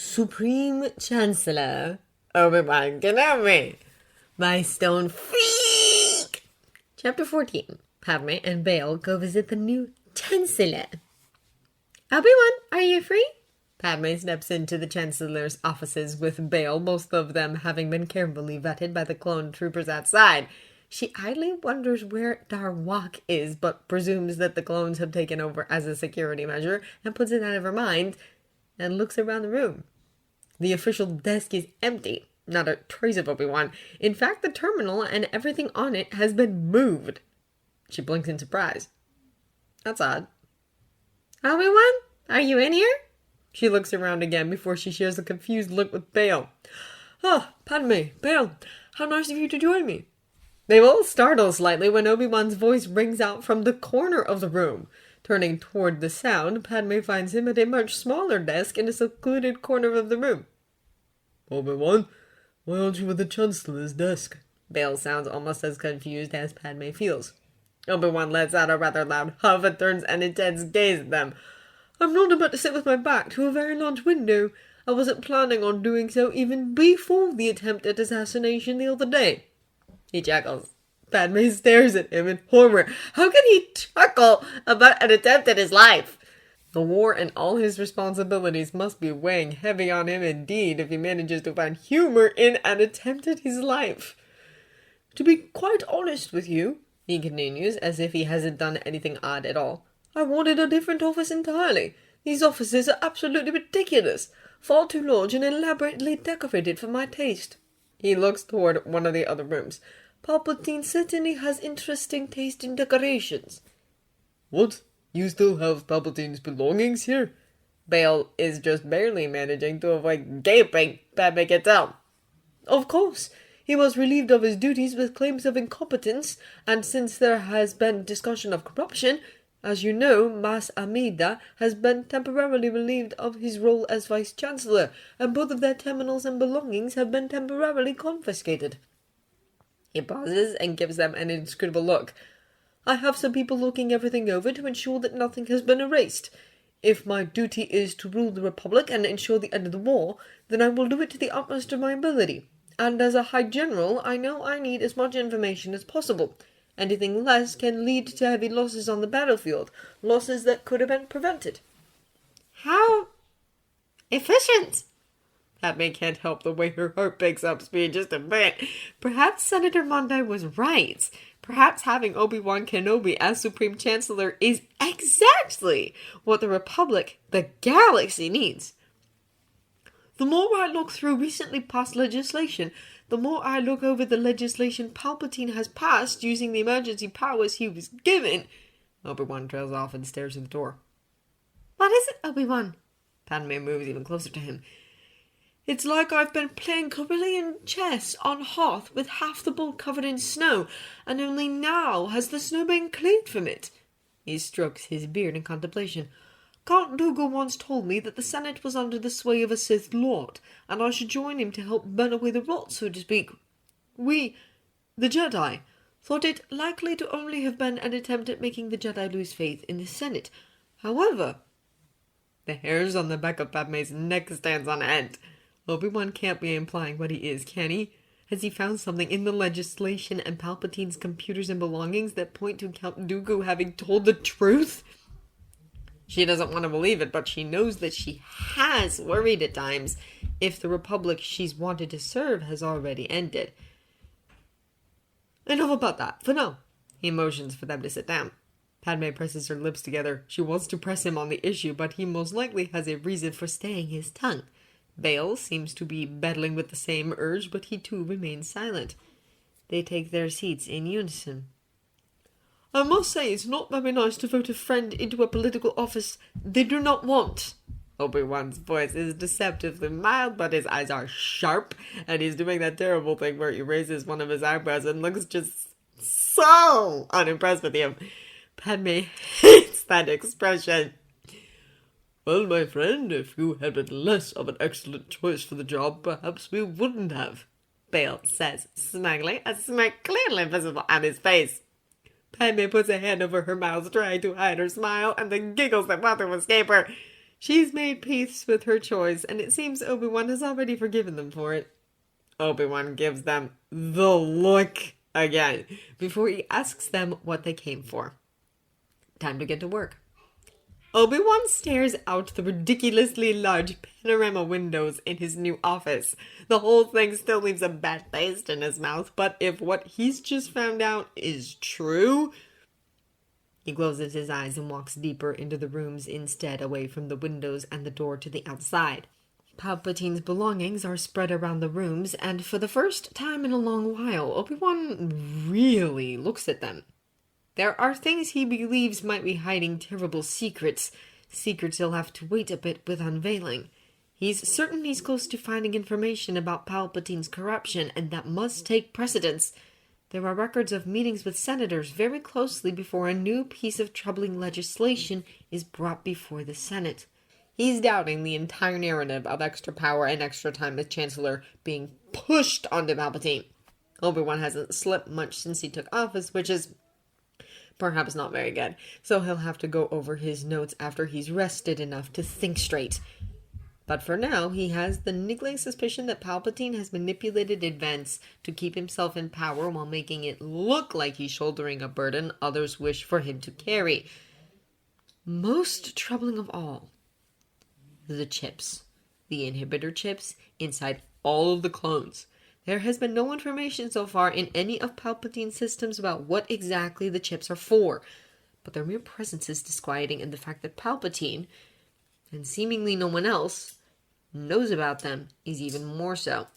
Supreme Chancellor Obi-Wan Kenobi, my stone freak! Chapter 14. Padme and Bail go visit the new Chancellor. Obi-Wan, are you free? Padme steps into the Chancellor's offices with Bail, most of them having been carefully vetted by the clone troopers outside. She idly wonders where Darwak is, but presumes that the clones have taken over as a security measure and puts it out of her mind and looks around the room. The official desk is empty. Not a trace of Obi-Wan. In fact, the terminal and everything on it has been moved. She blinks in surprise. That's odd. Obi-Wan, are you in here? She looks around again before she shares a confused look with Bail. Oh, Padme, Bail, how nice of you to join me. They both startle slightly when Obi-Wan's voice rings out from the corner of the room. Turning toward the sound, Padme finds him at a much smaller desk in a secluded corner of the room. Obi-Wan, why aren't you at the Chancellor's desk? Bail sounds almost as confused as Padme feels. Obi-Wan lets out a rather loud huff and turns an intense gaze at them. I'm not about to sit with my back to a very large window. I wasn't planning on doing so even before the attempt at assassination the other day. He chuckles. Padme stares at him in horror. How can he chuckle about an attempt at his life? The war and all his responsibilities must be weighing heavy on him indeed if he manages to find humor in an attempt at his life. To be quite honest with you, he continues, as if he hasn't done anything odd at all, I wanted a different office entirely. These offices are absolutely ridiculous, far too large and elaborately decorated for my taste. He looks toward one of the other rooms. Palpatine certainly has interesting taste in decorations. What? You still have Palpatine's belongings here? Bail is just barely managing to avoid gaping. Padme can tell. Of course. He was relieved of his duties with claims of incompetence, and since there has been discussion of corruption, as you know, Mas Amida has been temporarily relieved of his role as Vice-Chancellor, and both of their terminals and belongings have been temporarily confiscated. He pauses and gives them an inscrutable look. I have some people looking everything over to ensure that nothing has been erased. If my duty is to rule the Republic and ensure the end of the war, then I will do it to the utmost of my ability. And as a High General, I know I need as much information as possible. Anything less can lead to heavy losses on the battlefield, losses that could have been prevented. How efficient! Padme can't help the way her heart picks up speed just a bit. Perhaps Senator Mondai was right. Perhaps having Obi-Wan Kenobi as Supreme Chancellor is exactly what the Republic, the galaxy, needs. The more I look through recently passed legislation, the more I look over the legislation Palpatine has passed using the emergency powers he was given. Obi-Wan trails off and stares at the door. What is it, Obi-Wan? Padme moves even closer to him. It's like I've been playing Corellian chess on Hoth with half the board covered in snow, and only now has the snow been cleared from it. He strokes his beard in contemplation. Count Dooku once told me that the Senate was under the sway of a Sith Lord, and I should join him to help burn away the rot, so to speak. We, the Jedi, thought it likely to only have been an attempt at making the Jedi lose faith in the Senate. However, the hairs on the back of Padme's neck stands on end. Obi-Wan can't be implying what he is, can he? Has he found something in the legislation and Palpatine's computers and belongings that point to Count Dooku having told the truth? She doesn't want to believe it, but she knows that she has worried at times if the Republic she's wanted to serve has already ended. Enough about that, for now. He motions for them to sit down. Padme presses her lips together. She wants to press him on the issue, but he most likely has a reason for staying his tongue. Bail seems to be battling with the same urge, but he too remains silent. They take their seats in unison. I must say it's not very nice to vote a friend into a political office they do not want. Obi-Wan's voice is deceptively mild, but his eyes are sharp, and he's doing that terrible thing where he raises one of his eyebrows and looks just so unimpressed with him. Padme hates that expression. Well, my friend, if you had been less of an excellent choice for the job, perhaps we wouldn't have, Bail says smugly, a smirk clearly visible on his face. Padme puts a hand over her mouth, trying to hide her smile, and the giggles that want to escape her. She's made peace with her choice, and it seems Obi-Wan has already forgiven them for it. Obi-Wan gives them the look again before he asks them what they came for. Time to get to work. Obi-Wan stares out the ridiculously large panorama windows in his new office. The whole thing still leaves a bad taste in his mouth, but if what he's just found out is true... He closes his eyes and walks deeper into the rooms instead, away from the windows and the door to the outside. Palpatine's belongings are spread around the rooms, and for the first time in a long while, Obi-Wan really looks at them. There are things he believes might be hiding terrible secrets he'll have to wait a bit with unveiling. He's certain he's close to finding information about Palpatine's corruption, and that must take precedence. There are records of meetings with senators very closely before a new piece of troubling legislation is brought before the Senate. He's doubting the entire narrative of extra power and extra time as Chancellor being pushed onto Palpatine. Obi-Wan hasn't slept much since he took office, which is perhaps not very good, so he'll have to go over his notes after he's rested enough to think straight. But for now, he has the niggling suspicion that Palpatine has manipulated events to keep himself in power while making it look like he's shouldering a burden others wish for him to carry. Most troubling of all, the chips. The inhibitor chips inside all of the clones. There has been no information so far in any of Palpatine's systems about what exactly the chips are for, but their mere presence is disquieting, and the fact that Palpatine, and seemingly no one else, knows about them is even more so.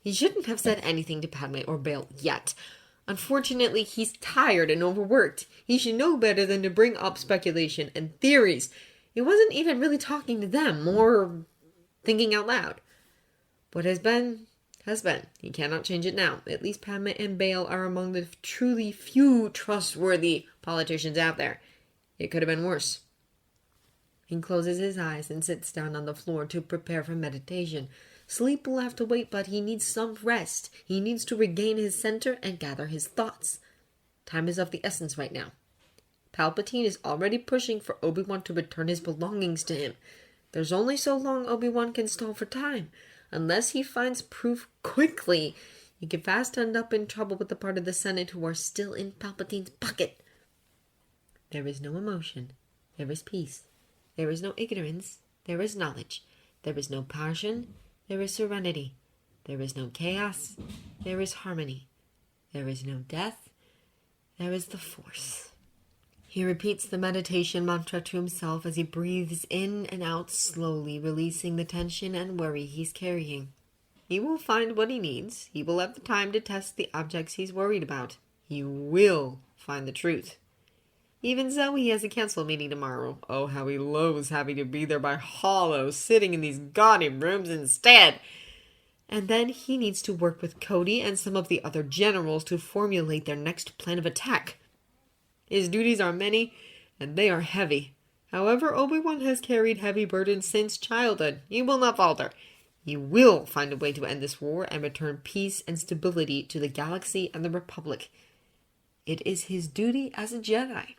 He shouldn't have said anything to Padme or Bail yet. Unfortunately, he's tired and overworked. He should know better than to bring up speculation and theories. He wasn't even really talking to them, more thinking out loud. What has been, has been. He cannot change it now. At least Padme and Bail are among the truly few trustworthy politicians out there. It could have been worse. He closes his eyes and sits down on the floor to prepare for meditation. Sleep will have to wait, but he needs some rest. He needs to regain his center and gather his thoughts. Time is of the essence right now. Palpatine is already pushing for Obi-Wan to return his belongings to him. There's only so long Obi-Wan can stall for time. Unless he finds proof quickly, he could fast end up in trouble with the part of the Senate who are still in Palpatine's pocket. There is no emotion. There is peace. There is no ignorance. There is knowledge. There is no passion. There is serenity. There is no chaos. There is harmony. There is no death. There is the Force. He repeats the meditation mantra to himself as he breathes in and out slowly, releasing the tension and worry he's carrying. He will find what he needs. He will have the time to test the objects he's worried about. He will find the truth. Even so, he has a council meeting tomorrow. Oh, how he loathes having to be there by hollow, sitting in these gaudy rooms instead. And then he needs to work with Cody and some of the other generals to formulate their next plan of attack. His duties are many, and they are heavy. However, Obi-Wan has carried heavy burdens since childhood. He will not falter. He will find a way to end this war and return peace and stability to the galaxy and the Republic. It is his duty as a Jedi.